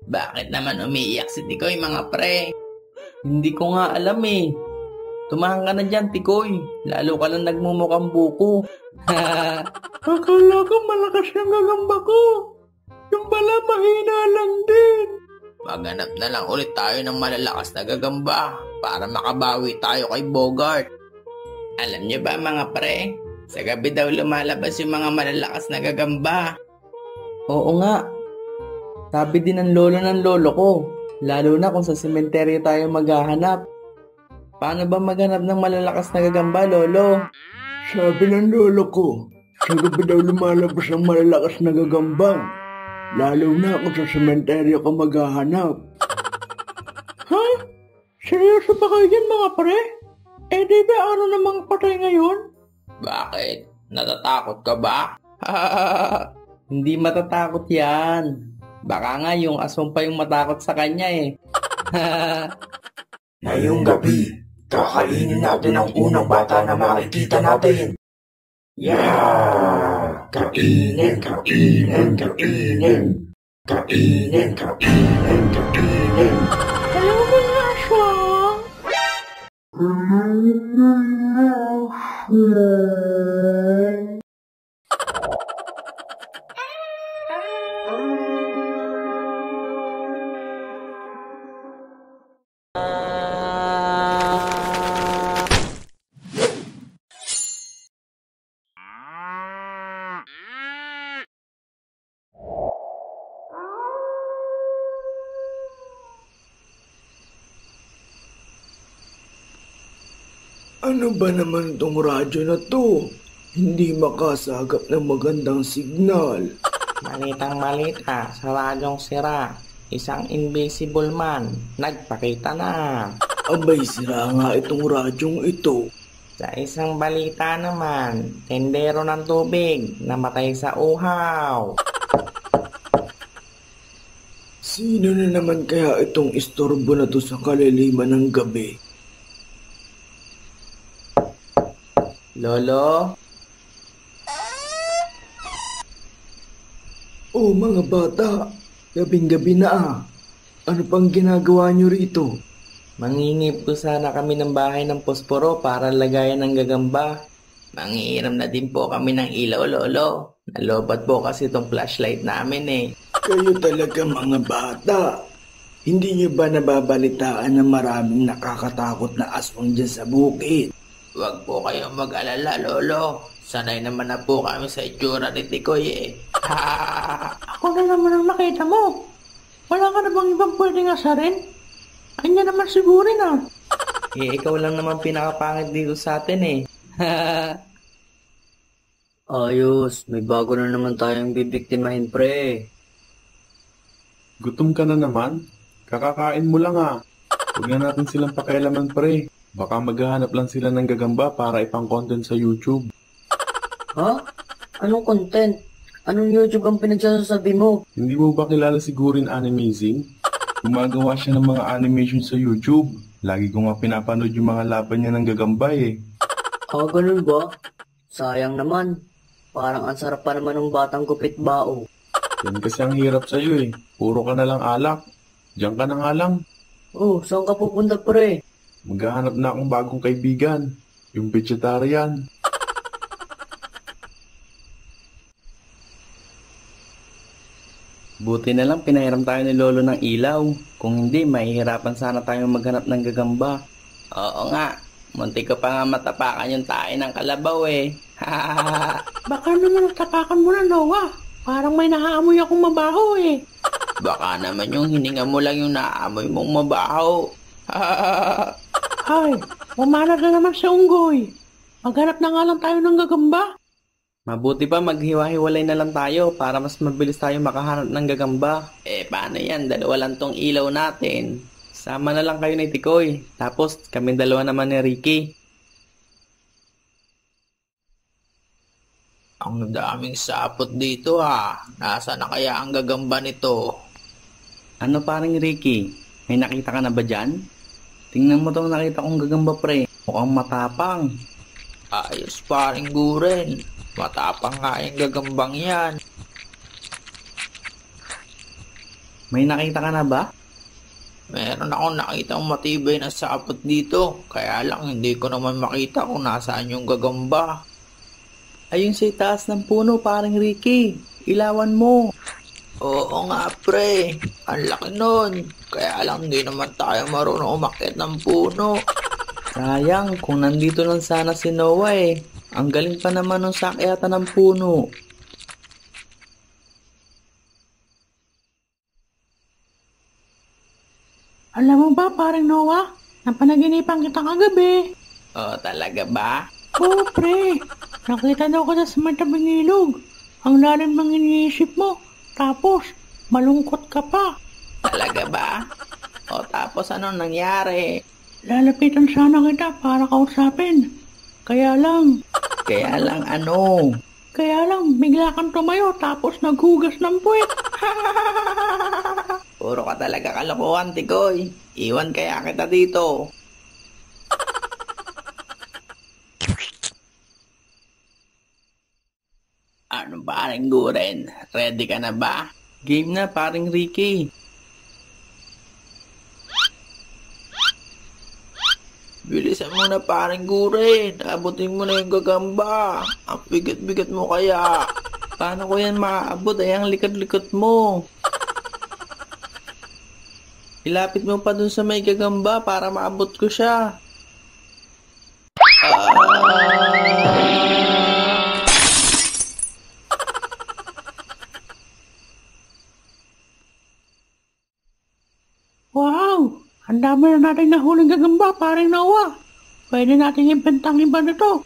Bakit naman umiiyak si Tikoy mga pre? Hindi ko nga alam eh. Tumahan ka na dyan, Tikoy. Lalo ka lang nagmumukhang buko. Akala ko malakas yung gagamba ko. Yung pala mahina lang din. Maghanap na lang ulit tayo ng malalakas na gagamba para makabawi tayo kay Bogart. Alam niyo ba mga pre? Sa gabi daw lumalabas yung mga malalakas na gagamba. Oo nga. Sabi din ng lolo ko. Lalo na kung sa sementeryo tayo maghahanap. Paano ba maghanap ng malalakas na gagamba, lolo? Sabi ng lolo ko, sa gabi daw lumalabas ang malalakas na gagamba. Lalo na kung sa sementeryo ka maghahanap. Ha? Seryoso ba kayo dyan mga pre? Eh di ba ano namang patay ngayon? Bakit? Natatakot ka ba? Hindi matatakot yan. Baka nga yung aswang pa yung matakot sa kanya eh. Ngayong gabi, kakainin natin ang unang bata na makikita natin. Yeah! Kainin, kainin, kainin. Kainin, kainin, kainin. Hello mga aswang! Ano ba naman tong radyo na to? Hindi makasagap ng magandang signal. Malitang malita sa radyong sira. Isang invisible man nagpakita na. Abay, sira nga itong radyong ito. Sa isang balita naman, tendero ng tubig namatay sa uhaw. Sino na naman kaya itong istorbo na to sa kaliliman ng gabi? Lolo? Oh mga bata, gabing-gabi na ah. Ano pang ginagawa nyo rito? Mangingi po sana kami ng bahay ng posporo para lagayan ng gagamba. Mangihiram na din po kami ng ilaw, lolo. Nalobat po kasi itong flashlight namin eh. Kayo talaga mga bata. Hindi nyo ba nababalitaan na maraming nakakatakot na aswang dyan sa bukid? Huwag po kayong mag-alala, lolo. Sanay naman na po kami sa itsura ni Tikoy eh. Ako na naman ang nakita mo. Wala ka na bang ibang pwedeng asarin? Anya naman siguro na. Eh, ikaw lang naman pinakapangit dito sa atin eh. Ayos, may bago na naman tayong bibiktimahin pre. Gutom ka na naman? Kakakain mo lang ah. Huwag na natin silang pakialaman pre. Baka maghahanap lang sila ng gagamba para ipang-content sa YouTube. Ha? Anong content? Anong YouTube ang pinagsasabi mo? Hindi mo ba kilala si Gurin Animazing? Gumagawa siya ng mga animation sa YouTube. Lagi ko nga pinapanood yung mga laban niya ng gagamba eh. Ganun ba? Sayang naman. Parang ang sarap pa naman ng batang gupit bao. Yan kasi ang hirap sa'yo eh. Puro ka na lang alak. Diyan ka na nga lang. Oh, saan ka pupunta pre? Maghahanap na akong bagong kaibigan. Yung vegetarian. Buti na lang pinahiram tayo ni lolo ng ilaw. Kung hindi, mahihirapan sana tayong maghanap ng gagamba. Oo nga. Munti ko pa nga matapakan yung tae ng kalabaw eh. Baka naman natapakan mo na, Noah. Parang may naaamoy akong mabaho eh. Baka naman yung hininga mo lang yung naaamoy mong mabaho. Ay, umanag na naman sa unggoy. Maghanap na nga lang tayo ng gagamba. Mabuti pa maghiwa-hiwalay na lang tayo para mas mabilis tayo makahanap ng gagamba. Eh, paano yan? Dalawa lang tong ilaw natin. Sama na lang kayo ni Tikoy. Tapos, kami dalawa naman ni Ricky. Ang daming sapot dito ha. Nasaan na kaya ang gagamba nito? Ano parang Ricky? May nakita ka na ba dyan? Tingnan mo tong nakita kong gagamba pre. Mukhang matapang. Ayos paring Guren. Matapang nga yung gagambang yan. May nakita ka na ba? Meron akong nakitang matibay na sapot dito. Kaya lang hindi ko naman makita kung nasaan yung gagamba. Ayun sa itaas ng puno, paring Ricky. Ilawan mo. Oo nga pre. Ang laki nun. Kaya lang hindi naman tayo marunong umakyat ng puno. Sayang, kung nandito lang sana si Noah eh. Ang galing pa naman ng sakyatan ng puno. Alam mo ba, parang Noah, napanaginipan kita kagabi. Talaga ba? Oo, pre. Nakita daw ko sa matabing ilog. Ang lalim ng iniisip mo. Tapos, malungkot ka pa. Talaga ba? Tapos anong nangyari? Lalapitan sana kita para kausapin. Kaya lang, Ano? bigla kang tumayo tapos naghugas ng puwet. Puro ka talaga kalokohan, Tikoy. Iwan kaya kita dito. Ano paring Guren? Ready ka na ba? Game na paring Ricky. Bilisan mo na paring Guren. Abutin mo na yung gagamba. Ang bigat-bigat mo kaya. Paano ko yan maaabot? Ay ang likot-likot mo. Ilapit mo pa dun sa may gagamba para maabot ko siya. Wow! Ang dami na natin nahuling gagamba, parang Noah. Pwede natin ibentang iba nito.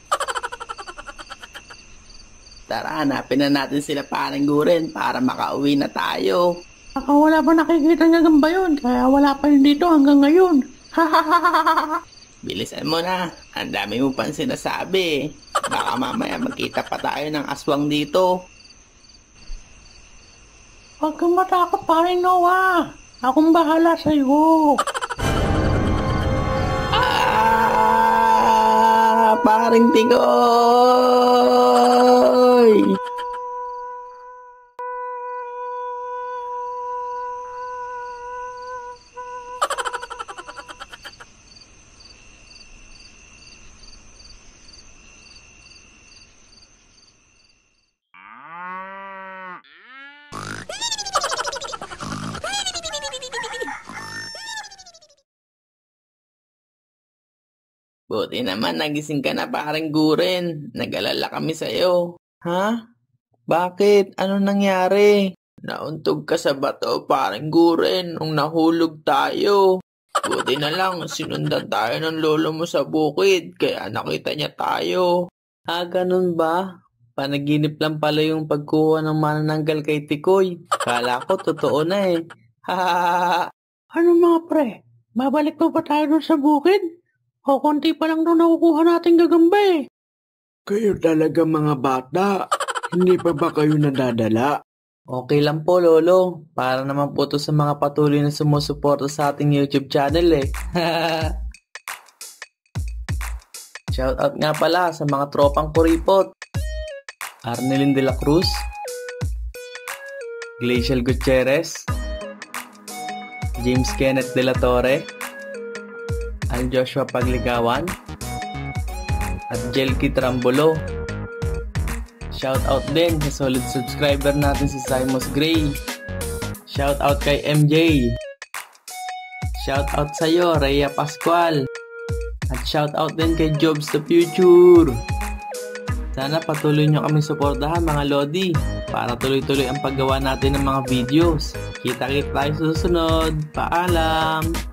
Tara, hanapin na natin sila paring Guren para makauwi na tayo. Baka wala pa nakikita ng gagamba yun, kaya wala pa yun dito hanggang ngayon. Bilisan mo na. Ang dami mo pang sinasabi. Baka mamaya magkita pa tayo ng aswang dito. Huwag kang matakot, parang Noah. Akong bahala sa'yo. Paring Tikoy! Buti naman nagising ka na paring Guren. Nag-alala kami sa'yo. Ha? Bakit? Ano nangyari? Nauntog ka sa bato paring Guren nung nahulog tayo. Buti na lang sinundan tayo ng lolo mo sa bukid kaya nakita niya tayo. Ganun ba? Panaginip lang pala yung pagkuha ng manananggal kay Tikoy. Kala ko totoo na eh. Ano mga pre? Babalik pa ba tayo dun sa bukid? O konti pa lang doon nakukuha natin gagamba eh. Kayo talaga mga bata. Hindi pa ba kayo nadadala? Okay lang po, Lolo. Para naman po to sa mga patuloy na sumusuporta sa ating YouTube channel eh. Shoutout nga pala sa mga tropang kuripot. Arnelin de la Cruz, Glacial Gutierrez, James Kenneth de la Torre, Al Joshua Pagligawan, at Jelky Trambolo. Shoutout din sa solid subscriber natin si Simos Gray. Shoutout kay MJ. Shoutout sa'yo, Rhea Pascual. At shoutout din kay Jobs the Future. Sana patuloy nyo kami suportahan mga Lodi para tuloy-tuloy ang paggawa natin ng mga videos. Kita-kita tayo sa susunod. Paalam!